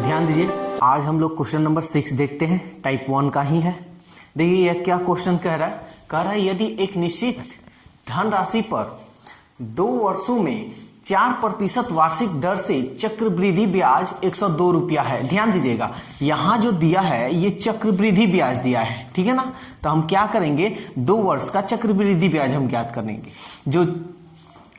ध्यान दीजिए, आज हम लोग क्वेश्चन नंबर 6 देखते हैं, टाइप 1 का ही है। देखिए यह क्या क्वेश्चन कह रहा है यदि एक निश्चित धनराशि पर 2 वर्षों में 4% वार्षिक दर से चक्रवृद्धि ब्याज 102 रुपया है। ध्यान दीजिएगा, यहां जो दिया है ये चक्रवृद्धि ब्याज दिया है, ठीक है ना। तो हम क्या करेंगे, 2 वर्ष का चक्रवृद्धि ब्याज हम ज्ञात करेंगे। जो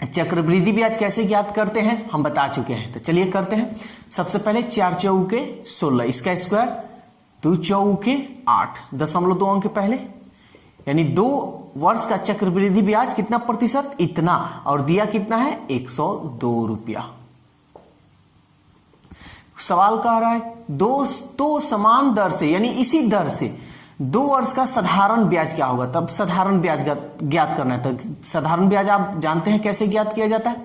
चक्रवृद्धि ब्याज कैसे ज्ञात करते हैं हम बता चुके हैं, तो चलिए करते हैं। सबसे पहले 4 चौके 16, इसका स्क्वायर 2 चौके 8, 0.2 अंक पहले, यानी 2 वर्ष का चक्रवृद्धि ब्याज कितना प्रतिशत, इतना, और दिया कितना है 102 रुपया। सवाल कह रहा है दो समान दर से, यानी इसी दर से 2 वर्ष का साधारण ब्याज क्या होगा, तब साधारण ब्याज ज्ञात करना है। तो साधारण ब्याज आप जानते हैं कैसे ज्ञात किया जाता है,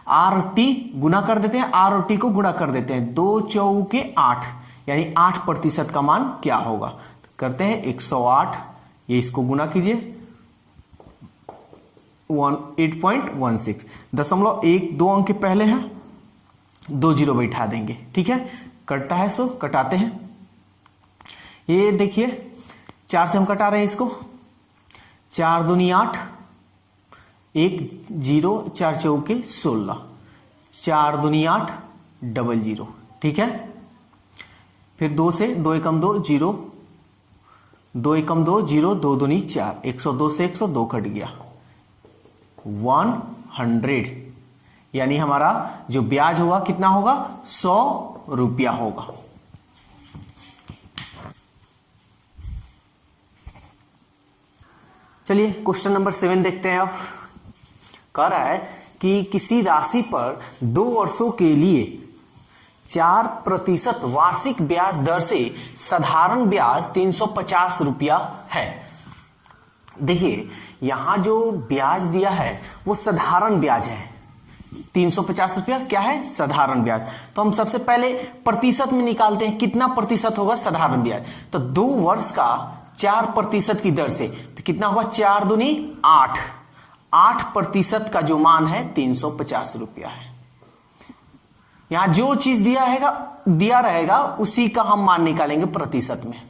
आर टी गुना कर देते हैं, आर और टी को गुना कर देते हैं, 2 चौके 8, यानी 8% का मान क्या होगा। तो करते हैं 108, ये इसको गुना कीजिए 8.16, 0.1 2 अंक पहले हैं, 2 जीरो बैठा देंगे, ठीक है। कटता है सो कटाते हैं, ये देखिए 4 से हम कटा रहे हैं इसको, 4 दूनी 8, 1 0, 4 चौके 16, 4 दूनी 8, 00, ठीक है। फिर 2 से 2 एकम 2 0, 2 एकम 2 0, 2 दूनी 4, 102 से 102 कट गया, 100, यानी हमारा जो ब्याज होगा कितना होगा, 100 रुपया होगा। चलिए क्वेश्चन नंबर 7 देखते हैं। अब कह रहा है कि किसी राशि पर 2 वर्षों के लिए 4% वार्षिक ब्याज दर से साधारण ब्याज 350 रुपया है। देखिए यहां जो ब्याज दिया है वो साधारण ब्याज है, 350 रुपया क्या है, साधारण ब्याज। तो हम सबसे पहले प्रतिशत में निकालते हैं, कितना प्रतिशत होगा साधारण ब्याज। तो 2 वर्ष का 4% की दर से तो कितना होगा, 4 दूनी 8, 8% का जो मान है 350 रुपया है। यहां जो चीज दिया रहेगा उसी का हम मान निकालेंगे प्रतिशत में।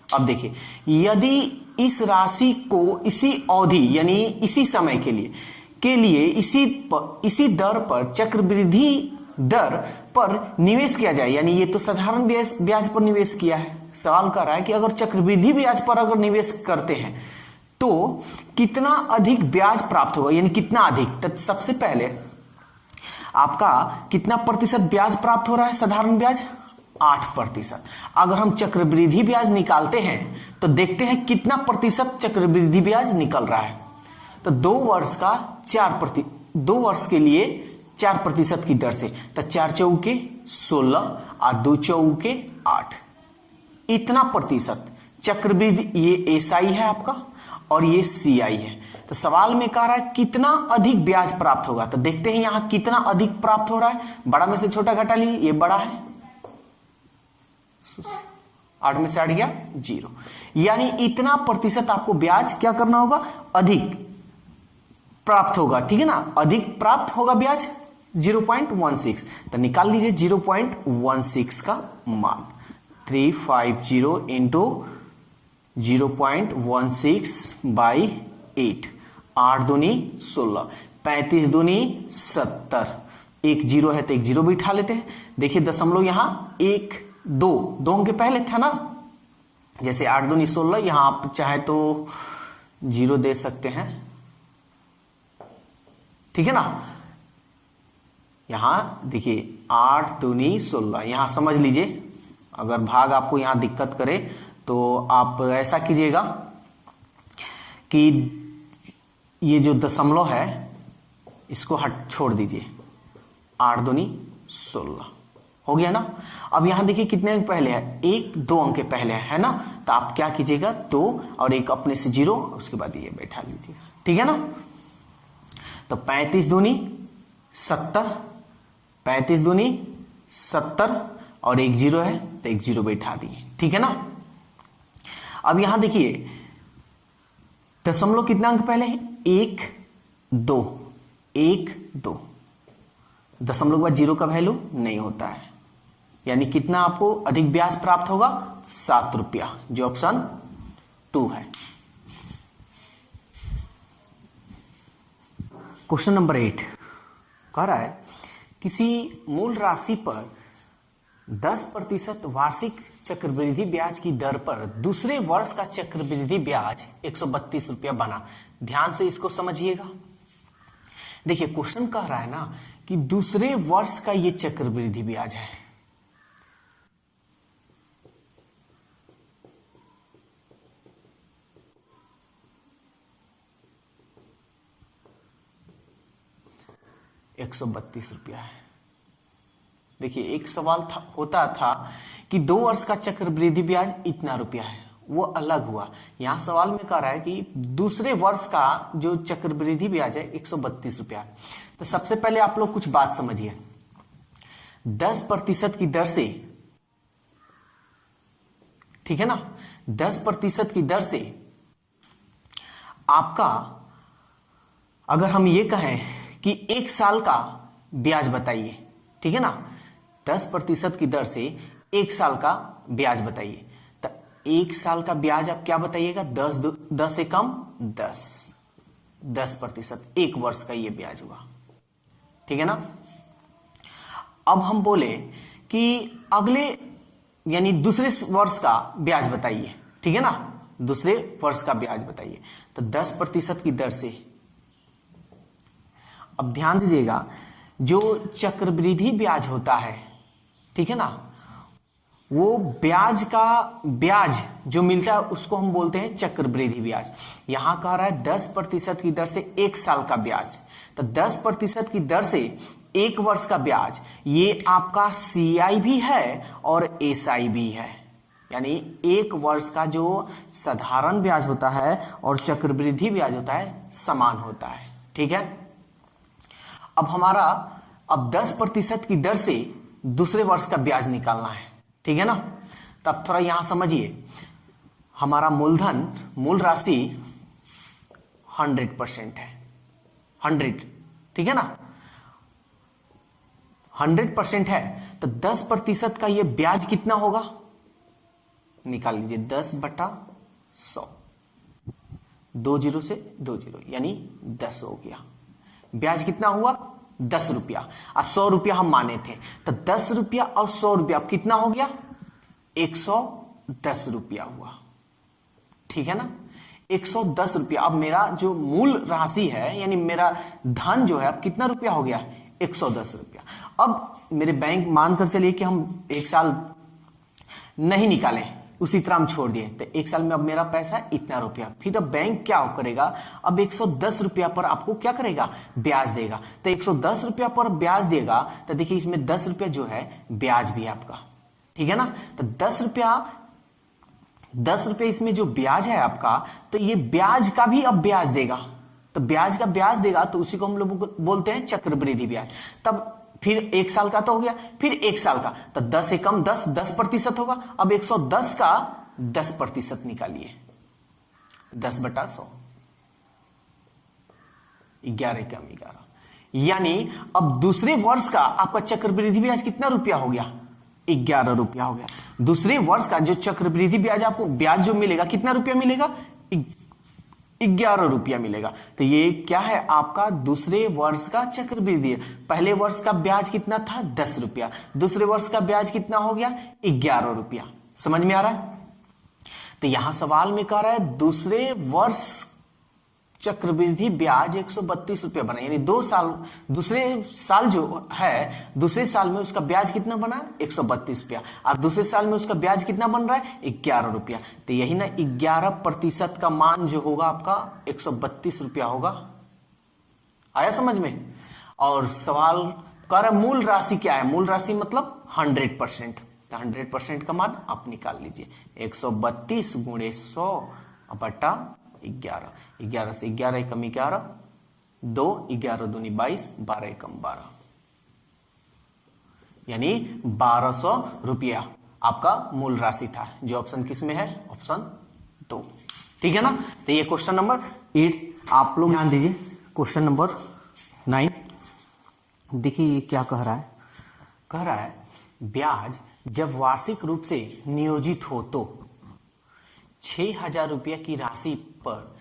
अब देखिए, यदि इस राशि को इसी अवधि यानी इसी समय के लिए इसी दर पर चक्रवृद्धि दर पर निवेश किया जाए, यानी ये तो साधारण ब्याज पर निवेश किया है। सवाल कर रहा है कि अगर चक्रवृद्धि ब्याज पर अगर निवेश करते हैं तो कितना अधिक ब्याज प्राप्त होगा, यानी कितना अधिक। तो सबसे पहले आपका कितना प्रतिशत ब्याज प्राप्त हो रहा है, साधारण ब्याज 8%। अगर हम चक्रवृद्धि ब्याज निकालते हैं तो देखते हैं कितना प्रतिशत चक्रवृद्धि ब्याज निकल रहा है। तो 2 वर्ष के लिए 4% की दर से, तो 4 चौके 16 और 2 चौके 8, इतना प्रतिशत चक्रवृद्धि, ये एसआई है आपका और ये सीआई है। तो सवाल में कह रहा है कितना अधिक ब्याज प्राप्त होगा। तो देखते हैं यहां कितना अधिक प्राप्त हो रहा है, बड़ा में से छोटा घटा लिए, ये बड़ा है, 8 में से 8 गया 0, यानी इतना प्रतिशत आपको ब्याज क्या करना होगा, अधिक प्राप्त होगा, ठीक है ना। अधिक प्राप्त होगा ब्याज 0.16, तो निकाल लीजिए 0.16 का मान, 350 इंटू 0.16/8, 8 दूनी 16, 35 दूनी 70, 1 0 है तो 1 0 भी उठा लेते हैं। देखिए दशमलव यहां 1 2 अंक पहले था ना, जैसे 8 दूनी 16, यहां आप चाहे तो 0 दे सकते हैं, ठीक है ना। यहां देखिए 8 दूनी 16, यहां समझ लीजिए, अगर भाग आपको यहां दिक्कत करे तो आप ऐसा कीजिएगा कि ये जो दशमलव है इसको छोड़ दीजिए, 8 दूनी 16 हो गया ना। अब यहां देखिए कितने अंक पहले है, 1 2 अंक पहले है ना। तो आप क्या कीजिएगा, 2 और 1 अपने से 0, उसके बाद ये बैठा लीजिएगा, ठीक है ना। तो 35 दूनी 70, 35 दूनी 70 और 1 0 है तो 1 0 बैठा दिए, ठीक है ना। अब यहां देखिए दशमलव कितना अंक पहले है, 1 2, 1 2, दशमलव के बाद 0 का वैल्यू नहीं होता है, यानी कितना आपको अधिक ब्याज प्राप्त होगा? 7 रुपया, जो ऑप्शन 2 है। क्वेश्चन नंबर 8 कह रहा है किसी मूल राशि पर 10% वार्षिक चक्रवृद्धि ब्याज की दर पर दूसरे वर्ष का चक्रवृद्धि ब्याज 132 रुपया बना। ध्यान से इसको समझिएगा। देखिए क्वेश्चन कह रहा है ना कि दूसरे वर्ष का ये चक्रवृद्धि ब्याज है। ₹132 है। देखिए एक सवाल होता था कि 2 वर्ष का चक्रवृद्धि ब्याज इतना रुपया है, वो अलग हुआ। यहां सवाल में कह रहा है कि दूसरे वर्ष का जो चक्रवृद्धि ब्याज है 132 रुपया। तो सबसे पहले आप लोग कुछ बात समझिए। 10% की दर से, ठीक है ना, 10% की दर से आपका, अगर हम ये कहें कि 1 साल का ब्याज बताइए, ठीक है ना, 10% की दर से 1 साल का ब्याज बताइए। तो 1 साल का ब्याज आप क्या बताइएगा? 10 से कम 10%, 1 वर्ष का ये ब्याज हुआ, ठीक है ना। अब हम बोले कि अगले यानी दूसरे वर्ष का ब्याज बताइए, ठीक है ना, दूसरे वर्ष का ब्याज बताइए। तो 10% की दर से, अब ध्यान दीजिएगा, जो चक्रवृद्धि ब्याज होता है, ठीक है ना, वो ब्याज का ब्याज जो मिलता है उसको हम बोलते हैं चक्रवृद्धि ब्याज। यहां कह रहा है 10% की दर से 1 साल का ब्याज। तो 10% की दर से 1 वर्ष का ब्याज, ये आपका CI भी है और SI भी है। यानी 1 वर्ष का जो साधारण ब्याज होता है और चक्रवृद्धि ब्याज होता है समान होता है, ठीक है। अब 10% की दर से दूसरे वर्ष का ब्याज निकालना है, ठीक है ना। तब थोड़ा यहां समझिए, हमारा मूलधन, मूल राशि 100% है, 100, ठीक है ना, 100% है। तो 10% का ये ब्याज कितना होगा? निकाल लीजिए, 10/100, 2 जीरो से 2 जीरो, यानी 10 हो गया। ब्याज कितना हुआ? 10 रुपया। और 100 रुपया हम माने थे, तो 10 रुपया और 100 रुपया कितना हो गया? 110 रुपया हुआ, ठीक है ना, 110 रुपया। अब मेरा जो मूल राशि है यानी मेरा धन जो है अब कितना रुपया हो गया? 110 रुपया। अब मेरे बैंक मानकर चलिए कि हम 1 साल नहीं निकाले, उसी तरह हम छोड़ दिए, तो 1 साल में अब मेरा पैसा इतना रुपया। फिर अब बैंक क्या करेगा? अब 110 रुपया पर आपको क्या करेगा? ब्याज देगा। तो 110 रुपया पर ब्याज देगा, तो देखिए इसमें 10 रुपया जो है ब्याज भी है आपका, ठीक है ना। तो 10 रुपया इसमें जो ब्याज है आपका, तो ये ब्याज का भी अब ब्याज देगा। तो ब्याज का ब्याज देगा, तो उसी को हम लोग बोलते हैं चक्रवृद्धि ब्याज। तब फिर 1 साल का तो हो गया, फिर 1 साल का, तो 10 से कम 10% होगा। अब 110 का 10% निकालिए, 10/100, 11 कम 11, यानी अब दूसरे वर्ष का आपका चक्रवृद्धि ब्याज कितना रुपया हो गया? 11 रुपया हो गया। दूसरे वर्ष का जो चक्रवृद्धि ब्याज, आपको ब्याज जो मिलेगा कितना रुपया मिलेगा? 11 रुपया मिलेगा। तो ये क्या है? आपका दूसरे वर्ष का चक्रवृद्धि। पहले वर्ष का ब्याज कितना था? 10 रुपया। दूसरे वर्ष का ब्याज कितना हो गया? 11 रुपया। समझ में आ रहा है? तो यहां सवाल में कह रहा है दूसरे वर्ष चक्रवृद्धि ब्याज 132 रुपया बना, यानी 2 साल, दूसरे साल जो है, दूसरे साल में उसका ब्याज कितना बना? 132 रुपया। और दूसरे साल में उसका ब्याज कितना बन रहा है? 11 रुपया। तो यही ना 11% का मान जो होगा आपका 132 रुपया होगा। आया समझ में? और सवाल कह रहा है मूल राशि क्या है? मूल राशि मतलब 100%। तो 100% का मान आप निकाल लीजिए, 132 गुणे 100 बटा 11। 11 से 11 कम 11, 2, 11 दूनी 22, 12 कम 12, यानी 1200 रुपया आपका मूल राशि था, जो ऑप्शन किस में है? ऑप्शन 2, ठीक है ना। तो ये क्वेश्चन नंबर 8 आप लोग ध्यान दीजिए। क्वेश्चन नंबर 9 देखिए ये क्या कह रहा है? कह रहा है ब्याज जब वार्षिक रूप से नियोजित हो तो 6,000 रुपया की राशि पर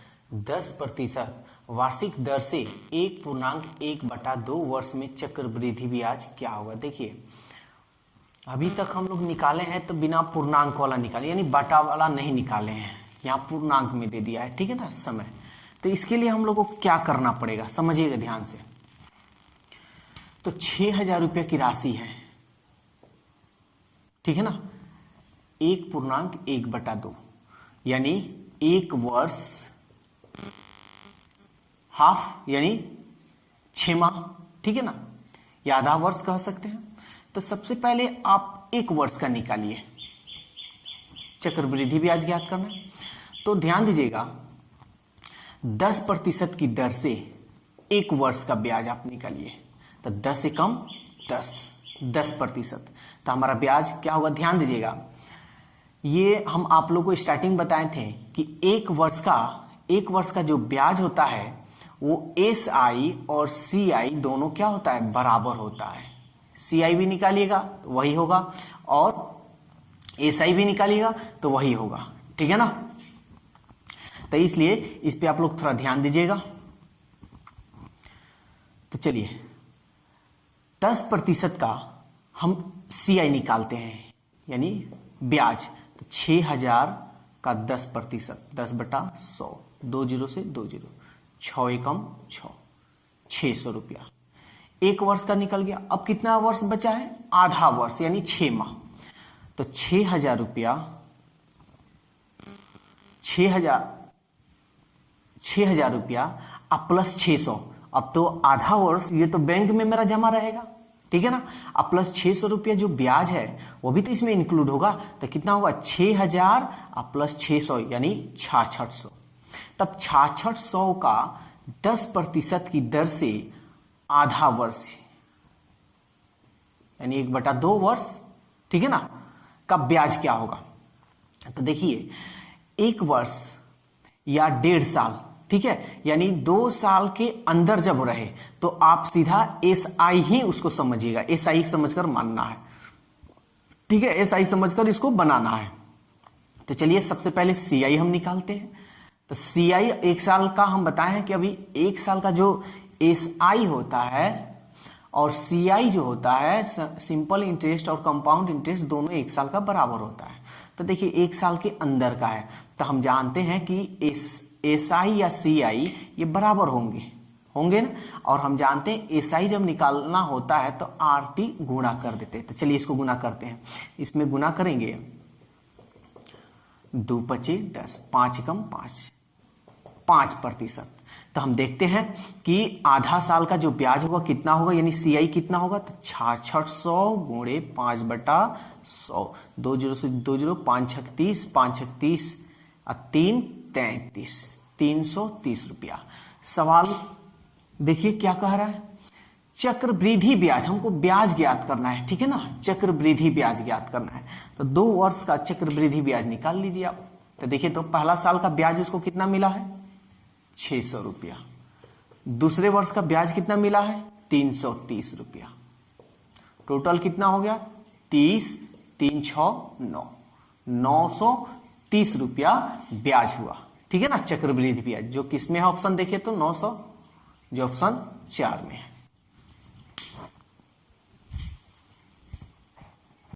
10% वार्षिक दर से 1.1/2 वर्ष में चक्रवृद्धि ब्याज क्या होगा। देखिए अभी तक हम लोग निकाले हैं तो बिना पूर्णांक वाला निकाले, यानी बटा वाला नहीं निकाले हैं, यहाँ पूर्णांक में दे दिया है, ठीक है ना समय। तो इसके लिए हम लोग को क्या करना पड़ेगा, समझिएगा ध्यान से। तो 6,000 रुपये की राशि है, ठीक है ना, 1.1/2 यानी 1 वर्ष, हाफ यानी 6 माह, ठीक है ना, या आधा वर्ष कह सकते हैं। तो सबसे पहले आप 1 वर्ष का निकालिए, चक्रवृद्धि ब्याज ज्ञात करना है। तो ध्यान दीजिएगा 10% की दर से 1 वर्ष का ब्याज आप निकालिए, तो 10 से कम 10%। तो हमारा ब्याज क्या होगा, ध्यान दीजिएगा। ये हम आप लोगों को स्टार्टिंग बताए थे कि 1 वर्ष का जो ब्याज होता है वो SI और CI दोनों क्या होता है, बराबर होता है। CI भी निकालिएगा तो वही होगा, और SI भी निकालिएगा तो वही होगा, ठीक है ना। तो इसलिए इस पे आप लोग थोड़ा ध्यान दीजिएगा। तो चलिए 10% का हम CI निकालते हैं, यानी ब्याज। तो 6,000 का 10%, 10/100, 20 से 20, 6 एकम 6, 600 रुपया 1 वर्ष का निकल गया। अब कितना वर्ष बचा है, आधा वर्ष यानी 6 माह। तो 6,000 रुपया, 6,000 रुपया अब प्लस 600, अब तो आधा वर्ष ये तो बैंक में मेरा जमा रहेगा, ठीक है ना। अब प्लस 600 रुपया जो ब्याज है वो भी तो इसमें इंक्लूड होगा। तो कितना होगा, 6,000 अब प्लस 600 यानी 6,600। तब 6,600 का 10% की दर से आधा वर्ष यानी 1/2 वर्ष, ठीक है ना, का ब्याज क्या होगा। तो देखिए 1 वर्ष या 1.5 साल, ठीक है, यानी 2 साल के अंदर जब रहे तो आप सीधा SI ही उसको समझिएगा, SI समझकर मानना है, ठीक है, SI समझकर इसको बनाना है। तो चलिए सबसे पहले CI हम निकालते हैं। तो CI 1 साल का हम बताए हैं कि अभी 1 साल का जो SI होता है और CI जो होता है, सिंपल इंटरेस्ट और कंपाउंड इंटरेस्ट, दोनों 1 साल का बराबर होता है। तो देखिए 1 साल के अंदर का है, तो हम जानते हैं कि SI या CI ये बराबर होंगे ना। और हम जानते हैं SI जब निकालना होता है तो RT गुणा कर देते हैं। तो चलिए इसको गुणा करते हैं। इसमें गुणा करेंगे 2 पचे 10, 5 एकम 5%। तो हम देखते हैं कि आधा साल का जो ब्याज होगा कितना होगा, यानी CI कितना होगा, तो 6,600 गुणे 5/100, 20 से 20, 5 छक 30, 5 छक 30 और 3 33, 330 रुपया। सवाल देखिए क्या कह रहा है, चक्रवृद्धि ब्याज, हमको ब्याज ज्ञात करना है, ठीक है ना, चक्रवृद्धि ब्याज ज्ञात करना है। तो 2 वर्ष का चक्रवृद्धि ब्याज निकाल लीजिए आप। तो देखिए तो पहला साल का ब्याज उसको कितना मिला है, 600 रुपया। दूसरे वर्ष का ब्याज कितना मिला है, 330 रुपया। टोटल कितना हो गया, 30, 3 6 9, 930 रुपया ब्याज हुआ, ठीक है ना, चक्रवृद्धि ब्याज। जो किस में है ऑप्शन देखिए तो 900, जो ऑप्शन 4 में है।